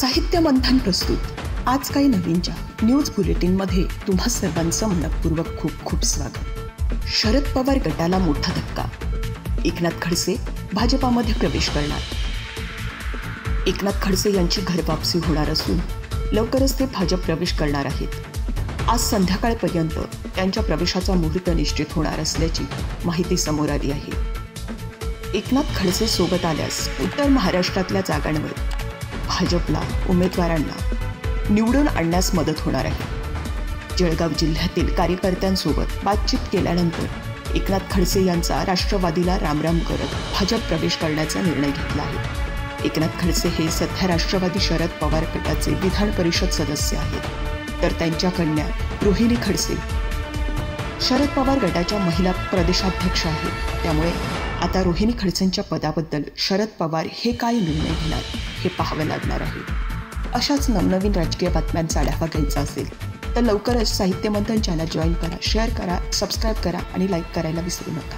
साहित्य मंथन प्रस्तुत आज काही नवीनच्या न्यूज बुलेटिनमध्ये तुम्हा सर्वांचं मनपूर्वक खूप खूप स्वागत. शरद पवार गटाला मोठा धक्का. एकनाथ खडसे भाजपामध्ये प्रवेश करणार. एकनाथ खडसे यांची घरवापसी होणार असून लवकरच ते भाजप प्रवेश करणार आहेत. आज संध्याकाळपर्यंत त्यांच्या प्रवेशाचा मुहूर्त निश्चित होणार असल्याची माहिती समोर आली आहे. एकनाथ खडसे सोबत आल्यास उत्तर महाराष्ट्रातल्या जागांवर भाजपला उमेदवारांना निवडून आणण्यास मदत होणार आहे. जळगाव जिल्ह्यातील कार्यकर्त्यांसोबत बातचीत केल्यानंतर एकनाथ खडसे यांचा राष्ट्रवादीला रामराम करत भाजप प्रवेश करण्याचा निर्णय घेतला आहे. एकनाथ खडसे हे सध्या राष्ट्रवादी शरद पवार गटाचे विधान परिषद सदस्य आहेत, तर त्यांच्या कन्या रोहिणी खडसे शरद पवार गटाच्या महिला प्रदेशाध्यक्ष आहेत. त्यामुळे आता रोहिणी खडसेंच्या पदाबद्दल शरद पवार हे काय निर्णय घेणार हे पाहावे लागणार आहे. अशाच नवनवीन राजकीय बातम्यांचा आढावा घ्यायचा असेल तर लवकरच साहित्य मंथन चॅनल जॉईन करा, शेअर करा, सबस्क्राईब करा आणि लाईक करायला विसरू नका.